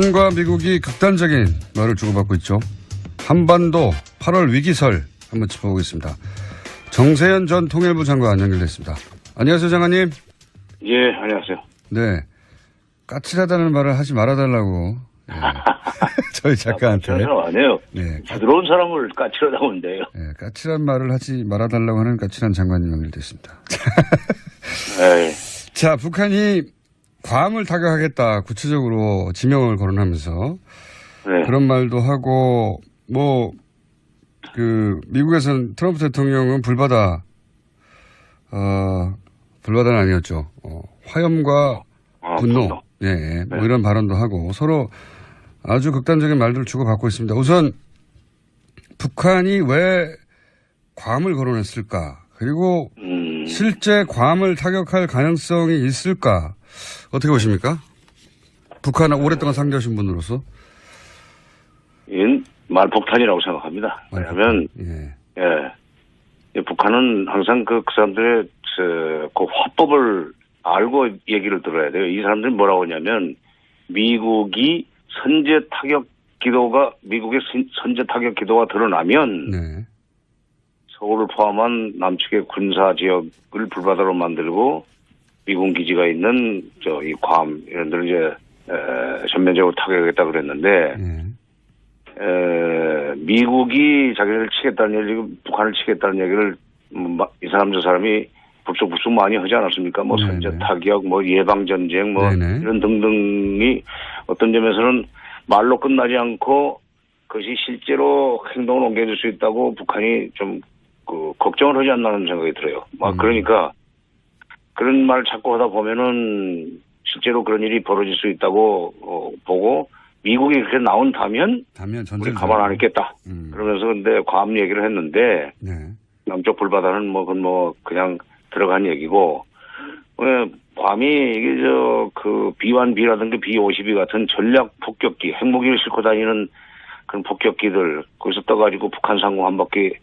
한과 미국이 극단적인 말을 주고받고 있죠. 한반도 8월 위기설 한번 짚어보겠습니다. 정세현 전 통일부 장관 연결됐습니다. 안녕하세요, 장관님. 예, 안녕하세요. 네. 까칠하다는 말을 하지 말아달라고. 네. 저희 작가한테. 까칠한 사람 아니에요. 네. 부드러운 사람을 까칠하다고 하는데요. 네. 까칠한 말을 하지 말아달라고 하는 까칠한 장관님 연결됐습니다. 네. 자, 북한이 괌을 타격하겠다. 구체적으로 지명을 거론하면서. 네. 그런 말도 하고, 미국에서는 트럼프 대통령은 불바다는 아니었죠. 화염과 분노. 네. 뭐 이런 발언도 하고 서로 아주 극단적인 말들을 주고받고 있습니다. 우선, 북한이 왜 괌을 거론했을까? 그리고 실제 괌을 타격할 가능성이 있을까? 어떻게 보십니까? 북한을 오랫동안 상대하신 분으로서. 이건 말폭탄이라고 생각합니다. 왜냐하면 북한은 항상 그 사람들의 그 화법을 알고 얘기를 들어야 돼요. 이 사람들이 뭐라고 하냐면 미국의 선제 타격 기도가 드러나면 네. 서울을 포함한 남측의 군사 지역을 불바다로 만들고 미군 기지가 있는 이 괌 이런 데를 이제 전면적으로 타격하겠다 그랬는데 미국이 자기를 치겠다는 얘기, 북한을 치겠다는 얘기를 이 사람 저 사람이 북적북적 많이 하지 않았습니까? 뭐 선제 타격, 뭐 예방 전쟁, 뭐 이런 등등이 어떤 점에서는 말로 끝나지 않고 그것이 실제로 행동을 옮겨줄 수 있다고 북한이 좀 걱정을 하지 않나는 생각이 들어요. 그러니까 그런 말을 자꾸 하다 보면은 실제로 그런 일이 벌어질 수 있다고 보고 미국이 그렇게 나온다면 우리 가만 안 있겠다. 그러면서 근데 괌 얘기를 했는데 남쪽 불바다는 그건 그냥 들어간 얘기고 괌이 이게 B1B라든가 B52 같은 전략 폭격기 핵무기를 싣고 다니는 그런 폭격기들 거기서 떠가지고 북한 상공 한 바퀴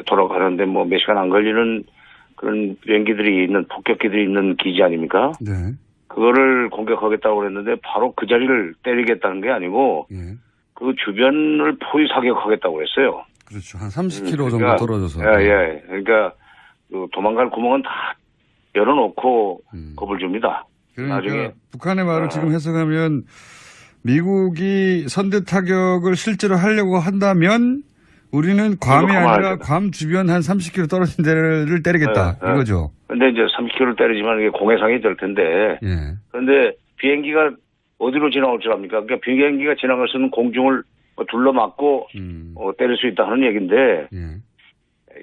돌아가는데 몇 시간 안 걸리는 그런 비행기들이 있는 폭격기들이 있는 기지 아닙니까? 네. 그거를 공격하겠다고 그랬는데 바로 그 자리를 때리겠다는 게 아니고 그 주변을 포위 사격하겠다고 그랬어요. 그렇죠. 한 30km 정도 떨어져서. 예. 그러니까 도망갈 구멍은 다 열어놓고 겁을 줍니다. 그러니까 나중에 북한의 말을 지금 해석하면 미국이 선제 타격을 실제로 하려고 한다면 우리는 괌이 아니라 괌 주변 한 30km 떨어진 데를 때리겠다. 이거죠. 근데 이제 30km를 때리지만 이게 공해상이 될 텐데. 그런데 비행기가 어디로 지나올 줄 압니까? 그러니까 비행기가 지나갈 수는 공중을 둘러막고 때릴 수 있다는 얘기인데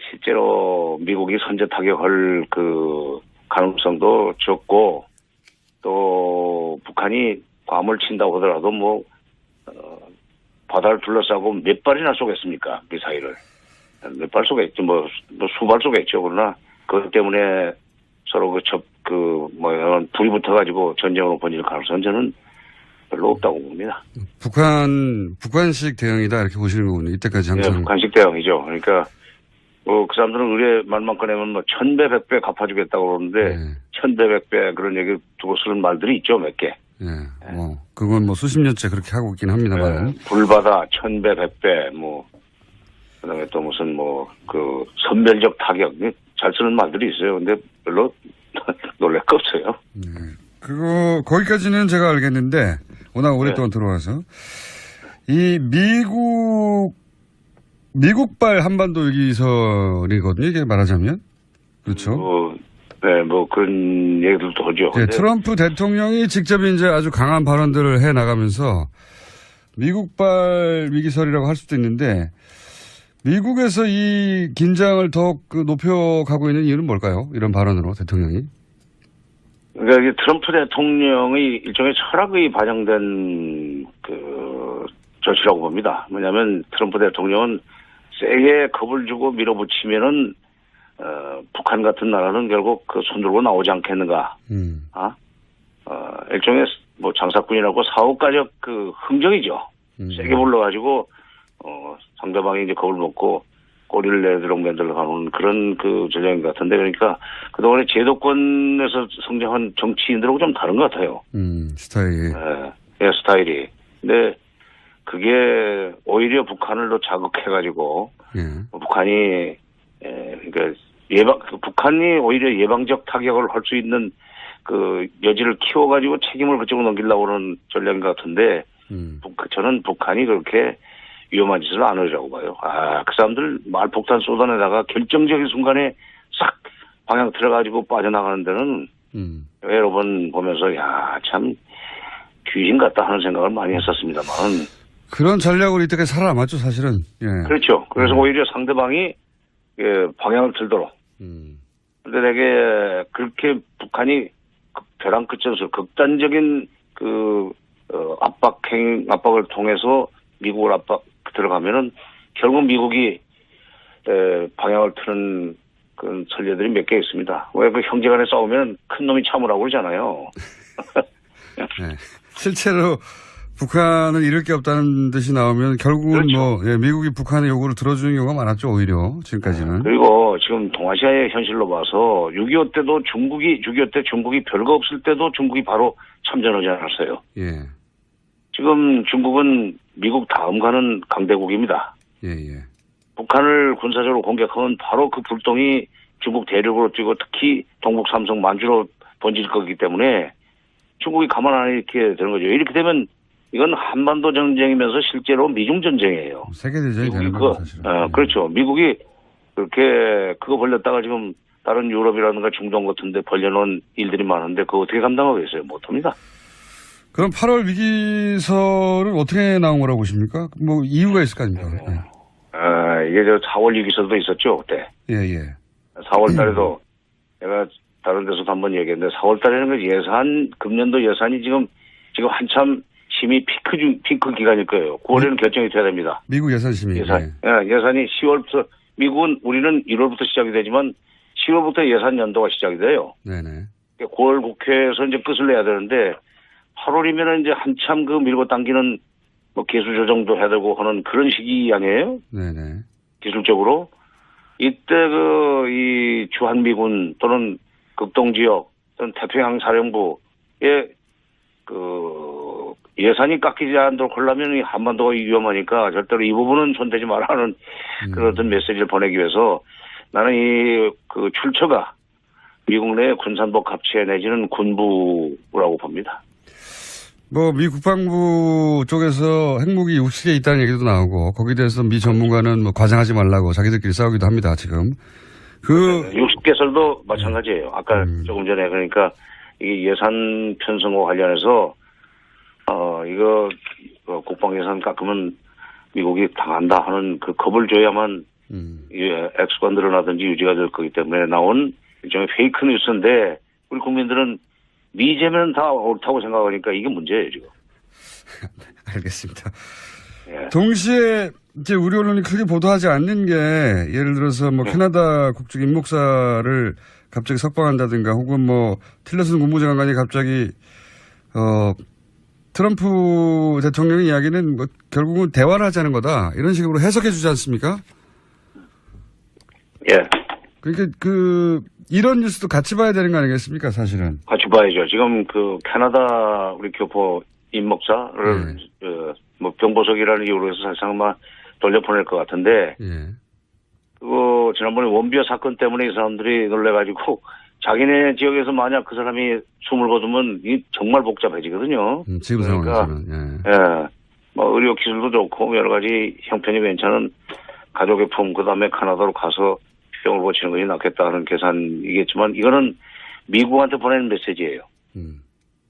실제로 미국이 선제 타격할 그 가능성도 적고 또 북한이 괌을 친다고 하더라도 바다를 둘러싸고 몇 발이나 쏘겠습니까? 그 사이를. 몇 발 쏘겠죠. 수발 쏘겠죠. 그러나 그것 때문에 서로 불이 붙어가지고 전쟁으로 번질 가능성은 저는 별로 없다고 봅니다. 북한식 대응이다. 이렇게 보시는 거군요. 이때까지 항상. 네, 북한식 대응이죠. 그러니까, 그 사람들은 의뢰 말만 꺼내면 1000배, 100배 갚아주겠다고 그러는데, 1000배, 100배 그런 얘기 두고 쓰는 말들이 있죠. 몇 개. 그건 수십 년째 그렇게 하고 있긴 합니다만. 불바다 1000배, 100배, 그다음에 또 무슨 선별적 타격, 잘 쓰는 말들이 있어요. 근데 별로 놀랄 거 없어요. 거기까지는 제가 알겠는데, 워낙 오랫동안 들어와서. 이 미국발 한반도 위기설이거든요, 이게 말하자면. 그렇죠. 그런 얘기들도 하죠. 네, 트럼프 대통령이 직접 이제 아주 강한 발언들을 해 나가면서 미국발 위기설이라고 할 수도 있는데 미국에서 이 긴장을 더욱 높여가고 있는 이유는 뭘까요? 이런 발언으로 대통령이. 그러니까 이게 트럼프 대통령의 일종의 철학이 반영된 조치라고 봅니다. 뭐냐면 트럼프 대통령은 세게 겁을 주고 밀어붙이면은 북한 같은 나라는 결국 손 들고 나오지 않겠는가. 일종의 장사꾼이라고 사업가적 흥정이죠. 세게 불러가지고 상대방이 이제 겁을 먹고 꼬리를 내드렁맨들러 가는 그런 전쟁 같은데 그러니까 그동안에 제도권에서 성장한 정치인들하고 좀 다른 것 같아요. 스타일이. 스타일이. 근데 그게 오히려 북한을 더 자극해가지고 북한이 그러니까 북한이 오히려 예방적 타격을 할 수 있는 그 여지를 키워가지고 책임을 그쪽으로 넘기려고 하는 전략인 것 같은데 저는 북한이 그렇게 위험한 짓을 안 하려고 봐요. 그 사람들 말폭탄 쏟아내다가 결정적인 순간에 싹 방향 틀어가지고 빠져나가는 데는 여러 번 보면서 참 귀신 같다 하는 생각을 많이 했었습니다만 그런 전략으로 이때까지 살아남았죠 사실은. 예. 그렇죠. 그래서 오히려 상대방이 방향을 틀도록. 근데 되게 그렇게 북한이 벼랑 끝에서 극단적인 압박을 통해서 미국을 들어가면은 결국 미국이 방향을 트는 그런 전례들이 몇 개 있습니다. 왜 그 형제간에 싸우면 큰 놈이 참으라고 그러잖아요. 네. 실제로 북한은 잃을 게 없다는 듯이 나오면 결국은 그렇죠. 미국이 북한의 요구를 들어주는 경우가 많았죠 오히려 지금까지는. 그리고 지금 동아시아의 현실로 봐서 6.25 때도 6.25 때 중국이 별거 없을 때도 중국이 바로 참전하지 않았어요. 예. 지금 중국은 미국 다음 가는 강대국입니다. 예. 북한을 군사적으로 공격하면 바로 그 불똥이 중국 대륙으로 뛰고 특히 동북 삼성 만주로 번질 거기 때문에 중국이 가만 안 이렇게 되는 거죠. 이렇게 되면 이건 한반도 전쟁이면서 실제로 미중 전쟁이에요. 세계대전이 되는 거죠 사실은. 그렇죠. 미국이 그렇게 그거 벌렸다가 지금 다른 유럽이라든가 중동 같은 데 벌려놓은 일들이 많은데 그거 어떻게 감당하겠어요? 못합니다. 그럼 8월 위기설은 어떻게 나온 거라고 보십니까? 뭐 이유가 있을 거 아닙니까? 이게 4월 위기설도 있었죠, 그때. 예. 4월 달에도 내가 다른 데서도 한번 얘기했는데 4월 달에는 그 금년도 예산이 지금 한참 심의 피크 기간일 거예요. 9월에는 결정이 돼야 됩니다. 미국 예산 심의. 예산이 10월부터 우리는 1월부터 시작이 되지만 10월부터 예산 연도가 시작이 돼요. 네네. 9월 국회에서 이제 끝을 내야 되는데 8월이면 이제 한참 밀고 당기는 기술 조정도 해야 되고 하는 그런 시기 아니에요? 네네. 기술적으로. 이때 이 주한미군 또는 극동지역 또는 태평양 사령부의 예산이 깎이지 않도록 하려면 이 한반도가 위험하니까 절대로 이 부분은 손대지 말라는 그런 어떤 메시지를 보내기 위해서 나는 출처가 미국 내 군산복 합체 내지는 군부라고 봅니다. 미 국방부 쪽에서 핵무기 60개 있다는 얘기도 나오고 거기에 대해서 미 전문가는 과장하지 말라고 자기들끼리 싸우기도 합니다, 지금. 60개설도 마찬가지예요. 아까 조금 전에 그러니까 이게 예산 편성과 관련해서 이거 국방 예산 깎으면 미국이 당한다 하는 그 겁을 줘야만 액수가 늘어나든지 유지가 될 거기 때문에 나온 일종의 페이크 뉴스인데 우리 국민들은 미제면 다 옳다고 생각하니까 이게 문제예요, 지금. 알겠습니다. 예. 동시에 이제 우리 언론이 크게 보도하지 않는 게 예를 들어서 캐나다 국적 임목사를 갑자기 석방한다든가 혹은 틸러슨 국무장관이 갑자기 트럼프 대통령의 이야기는 결국은 대화를 하자는 거다 이런 식으로 해석해 주지 않습니까? 예. 그러니까 이런 뉴스도 같이 봐야 되는 거 아니겠습니까, 사실은? 같이 봐야죠. 지금 캐나다 우리 교포 임목사를 병보석이라는 이유로 해서 사실상 돌려보낼 것 같은데 그거 지난번에 원비어 사건 때문에 이 사람들이 놀래가지고 자기네 지역에서 만약 그 사람이 숨을 거두면 이 정말 복잡해지거든요. 지금 상황에서는. 의료 기술도 좋고 여러 가지 형편이 괜찮은 가족의 품 그다음에 캐나다로 가서 병을 고치는 것이 낫겠다는 계산이겠지만 이거는 미국한테 보내는 메시지예요.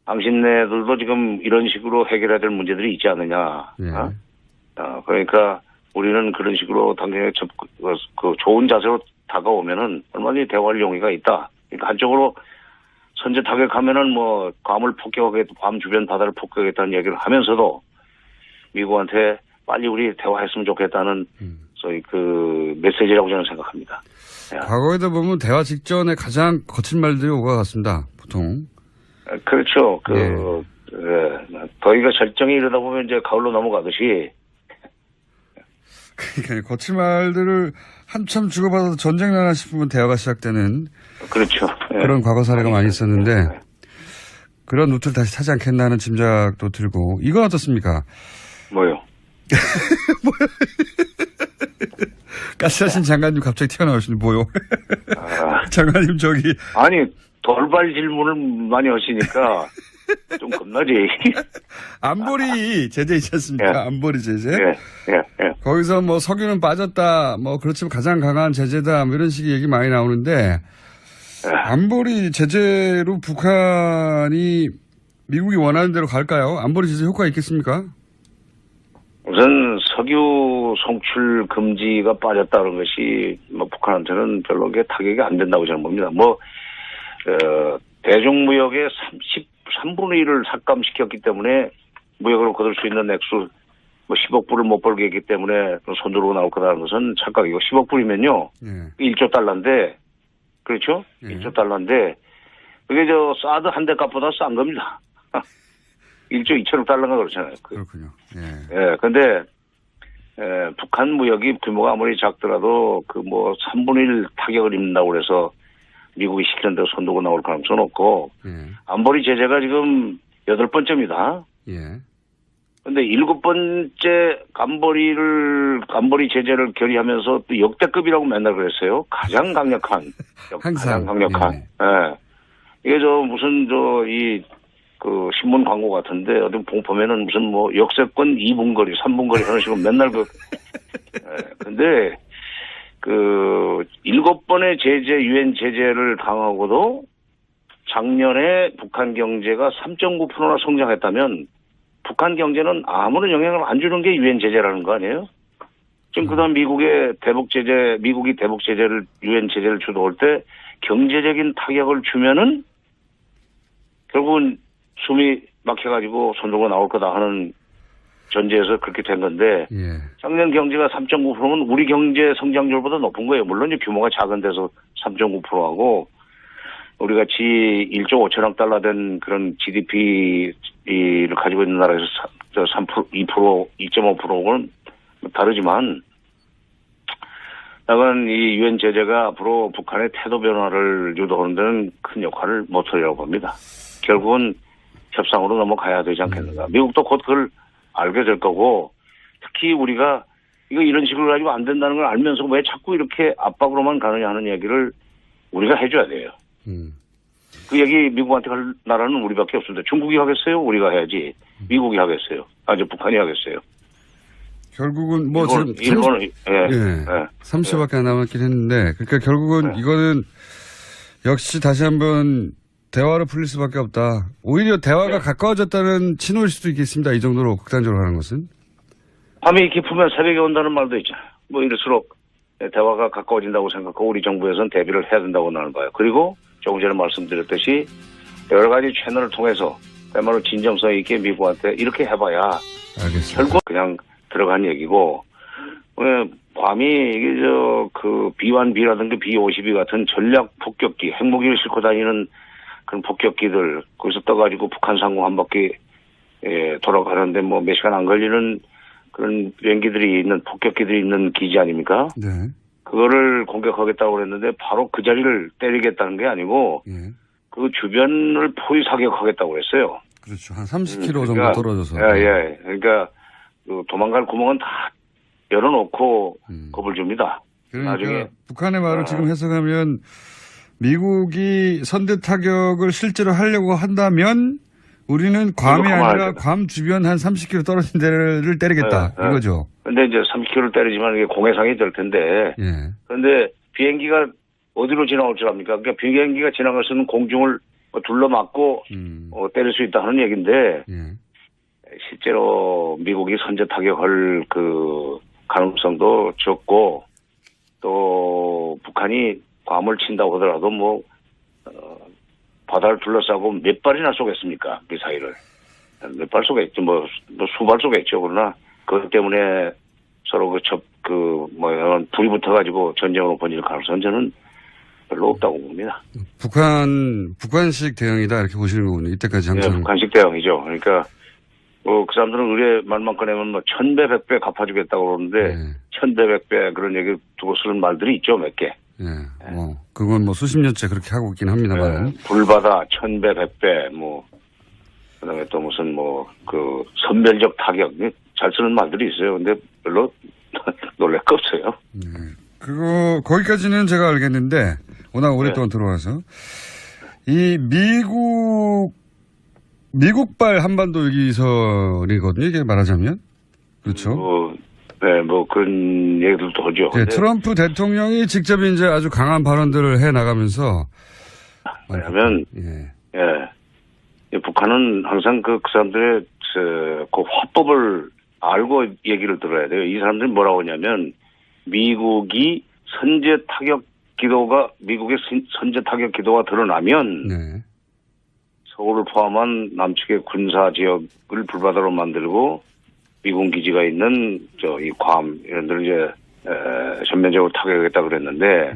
당신네들도 지금 이런 식으로 해결해야 될 문제들이 있지 않느냐. 그러니까 우리는 그런 식으로 당연히 좋은 자세로 다가오면은 얼마든지 대화할 용의가 있다. 그러니까 한쪽으로 선제 타격하면은 괌을 폭격하겠다, 괌 주변 바다를 폭격하겠다는 얘기를 하면서도 미국한테 빨리 우리 대화했으면 좋겠다는 소위 메시지라고 저는 생각합니다. 과거에도 보면 대화 직전에 가장 거친 말들이 오가 같습니다. 보통. 그렇죠. 더위가 절정에 이르다 보면 이제 가을로 넘어가듯이. 그러니까 거친 말들을 한참 주고받아서 전쟁 나나 싶으면 대화가 시작되는. 그렇죠. 그런 과거 사례가 많이 있었는데. 그런 루트를 다시 타지 않겠나 하는 짐작도 들고, 이건 어떻습니까? 뭐요? 가스하신 장관님 갑자기 튀어나오시는 뭐요? 장관님 저기. 아니, 돌발 질문을 많이 하시니까 좀 겁나지. 안보리 제재 있지 않습니까? 예. 안보리 제재. 예. 거기서 뭐 석유는 빠졌다, 뭐 그렇지만 가장 강한 제재다, 뭐 이런 식의 얘기 많이 나오는데, 안보리 제재로 북한이 미국이 원하는 대로 갈까요? 안보리 제재 효과 있겠습니까? 우선 석유 송출 금지가 빠졌다는 것이 뭐 북한한테는 별로 타격이 안 된다고 저는 봅니다. 대중무역의 3분의 1을 삭감시켰기 때문에 무역으로 거둘 수 있는 액수 10억 불을 못 벌게 했기 때문에 손 들고 나올 거라는 것은 착각이고, 10억 불이면요. 1조 달러인데, 그렇죠? 1조 달러인데, 그게 사드 한 대 값보다 싼 겁니다. 1조 2천억 달러가 그렇잖아요. 그렇군요. 예, 근데, 북한 무역이 규모가 아무리 작더라도 3분의 1 타격을 입는다고 그래서 미국이 시키는 대로 손두고 나올 가능성은 없고, 안보리 제재가 지금 8번째입니다. 근데 7번째 안보리 제재를 결의하면서 또 역대급이라고 맨날 그랬어요. 가장 강력한. 항상. 가장 강력한. 예. 이게 신문 광고 같은데, 어디 보면은 무슨 역세권 2분 거리, 3분 거리 하는 식으로 맨날 근데, 7번의 유엔 제재를 당하고도 작년에 북한 경제가 3.9%나 성장했다면, 북한 경제는 아무런 영향을 안 주는 게 유엔 제재라는 거 아니에요? 지금 그다음 미국이 대북 제재를, 유엔 제재를 주도할 때 경제적인 타격을 주면은 결국은 숨이 막혀가지고 손 들고 나올 거다 하는 전제에서 그렇게 된 건데, 작년 경제가 3.9%면 우리 경제 성장률보다 높은 거예요. 물론 규모가 작은 데서 3.9%하고, 우리 같이 1조 5천억 달러 된 그런 GDP를 가지고 있는 나라에서 3%, 2%, 2.5%는 다르지만, 나는 이 유엔 제재가 앞으로 북한의 태도 변화를 유도하는 데는 큰 역할을 못하리라고 봅니다. 결국은 협상으로 넘어가야 되지 않겠는가. 미국도 곧 그걸 알게 될 거고, 특히 우리가 이런 식으로 가지고 안 된다는 걸 알면서 왜 자꾸 이렇게 압박으로만 가느냐 하는 얘기를 우리가 해줘야 돼요. 그 얘기 미국한테 할 나라는 우리밖에 없습니다. 중국이 하겠어요? 우리가 해야지. 미국이 하겠어요? 북한이 하겠어요? 결국은 일본은 30초밖에 안 남았긴 했는데, 그러니까 결국은 이거는 역시 다시 한번 대화로 풀릴 수밖에 없다. 오히려 대화가 가까워졌다는 신호일 수도 있겠습니다. 이 정도로 극단적으로 하는 것은. 밤이 깊으면 새벽에 온다는 말도 있잖아요. 이럴수록 대화가 가까워진다고 생각하고 우리 정부에서는 대비를 해야 된다고 나는 봐요. 그리고 조금 전에 말씀드렸듯이 여러 가지 채널을 통해서 그야말로 진정성 있게 미국한테 이렇게 해봐야 알겠습니다. 결국 그냥 들어간 얘기고, 밤이 B1B라든가 B52 같은 전략 폭격기, 핵무기를 싣고 다니는 그런 폭격기들, 거기서 떠가지고 북한 상공 한 바퀴 돌아가는데 몇 시간 안 걸리는 그런 폭격기들이 있는 기지 아닙니까? 네. 그거를 공격하겠다고 그랬는데 바로 그 자리를 때리겠다는 게 아니고 그 주변을 포위 사격하겠다고 그랬어요. 그렇죠. 한 30km 정도 떨어져서. 그러니까 도망갈 구멍은 다 열어놓고 겁을 줍니다. 그러니까 나중에 북한의 말을 지금 해석하면 미국이 선제 타격을 실제로 하려고 한다면 우리는 괌이 아니라 괌 주변 한 30km 떨어진 데를 때리겠다. 이거죠. 근데 이제 30km를 때리지만 이게 공해상이 될 텐데. 그런데 비행기가 어디로 지나올 줄 압니까? 그러니까 비행기가 지나갈 수 있는 공중을 둘러막고 때릴 수 있다는 얘기인데 실제로 미국이 선제 타격할 그 가능성도 적고, 또 북한이 괌을 친다고 하더라도 바다를 둘러싸고 몇 발이나 쏘겠습니까? 미사일을. 몇 발 쏘겠죠. 수발 쏘겠죠. 그러나 그것 때문에 서로 불이 붙어가지고 전쟁으로 번질 가능성은 저는 별로 없다고 봅니다. 북한식 대응이다 이렇게 보시는 거군요. 이때까지 항상. 네, 북한식 대응이죠. 그러니까 그 사람들은 의뢰 말만 꺼내면 1000배, 100배 갚아주겠다고 그러는데 1000배, 100배 그런 얘기 두고 쓰는 말들이 있죠, 몇 개. 그건 수십 년째 그렇게 하고 있긴 합니다만. 불바다 1000배, 100배 그다음에 또 무슨 선멸적 타격 잘 쓰는 말들이 있어요. 근데 별로 놀랄 거 없어요. 거기까지는 제가 알겠는데 워낙 오랫동안 들어와서 이 미국발 한반도 위기설이거든요. 이게 말하자면 그렇죠. 그런 얘기들도 하죠. 네, 트럼프 대통령이 직접 이제 아주 강한 발언들을 해 나가면서 왜냐하면 북한은 항상 그 사람들의 그 화법을 알고 얘기를 들어야 돼요. 이 사람들이 뭐라고 하냐면 미국의 선제 타격 기도가 드러나면 서울을 포함한 남측의 군사 지역을 불바다로 만들고 미군 기지가 있는 이 괌 이런 데를 이제 전면적으로 타격하겠다 그랬는데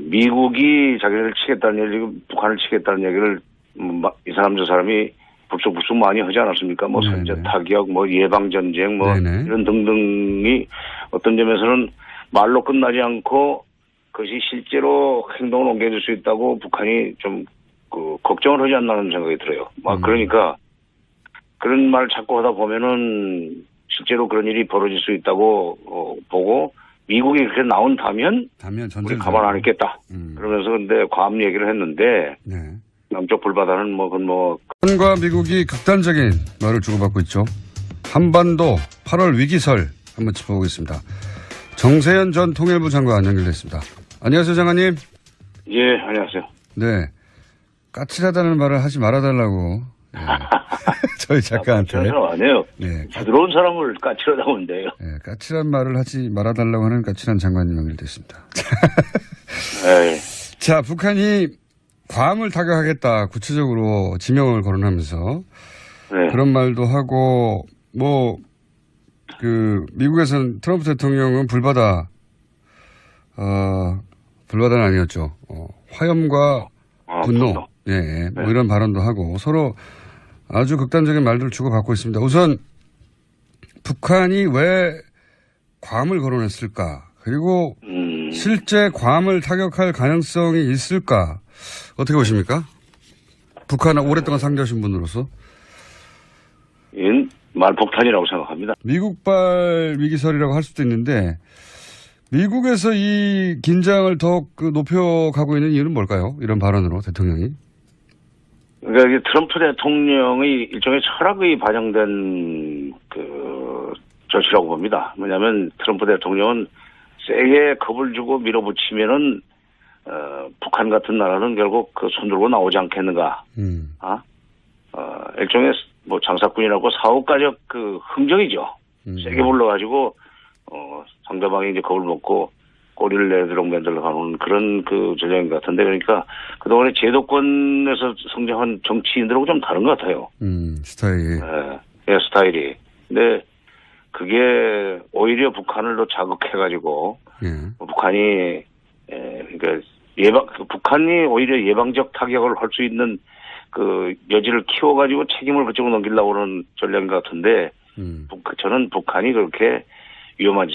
미국이 자기를 치겠다는 얘기, 북한을 치겠다는 얘기를 이 사람 저 사람이 불쑥 많이 하지 않았습니까? 선제 타격, 예방 전쟁, 이런 등등이 어떤 점에서는 말로 끝나지 않고 그것이 실제로 행동을 옮겨줄 수 있다고 북한이 좀 걱정을 하지 않나는 생각이 들어요. 그러니까 그런 말 자꾸 하다 보면은 실제로 그런 일이 벌어질 수 있다고 보고 미국이 그렇게 나온다면 우리 가만 안 있겠다. 그러면서 근데 괌 얘기를 했는데 남쪽 불바다는 북한과 미국이 극단적인 말을 주고받고 있죠. 한반도 8월 위기설 한번 짚어보겠습니다. 정세현 전 통일부 장관 연결됐습니다. 안녕하세요, 장관님. 예, 안녕하세요. 네, 까칠하다는 말을 하지 말아달라고. 저희 작가한테. 까칠한 사람 아니에요. 부드러운 사람을 까칠하다고 하는데요. 까칠한 말을 하지 말아달라고 하는 까칠한 장관님 연결됐습니다. 자, 북한이 괌을 타격하겠다 구체적으로 지명을 거론하면서 그런 말도 하고 미국에서는 트럼프 대통령은 불바다는 아니었죠. 화염과 분노. 이런 발언도 하고 서로 아주 극단적인 말들을 주고받고 있습니다. 우선 북한이 왜 괌을 거론했을까? 그리고 실제 괌을 타격할 가능성이 있을까? 어떻게 보십니까? 북한을 오랫동안 상대하신 분으로서. 이건 말폭탄이라고 생각합니다. 미국발 위기설이라고 할 수도 있는데 미국에서 이 긴장을 더욱 높여가고 있는 이유는 뭘까요? 이런 발언으로 대통령이. 그러니까 이게 트럼프 대통령의 일종의 철학이 반영된 조치라고 봅니다. 뭐냐면 트럼프 대통령은 세게 겁을 주고 밀어붙이면은 북한 같은 나라는 결국 손 들고 나오지 않겠는가. 일종의 장사꾼이라고 사업가적 흥정이죠. 세게 불러가지고 상대방이 이제 겁을 먹고 꼬리를 내도록 만들어가는 그런 전략인 것 같은데, 그러니까 그동안에 제도권에서 성장한 정치인들하고 좀 다른 것 같아요. 스타일이. 스타일이. 근데 그게 오히려 북한을 더 자극해가지고 북한이 북한이 오히려 예방적 타격을 할 수 있는 여지를 키워가지고 책임을 그쪽으로 넘기려고 하는 전략인 것 같은데 저는 북한이 그렇게 위험한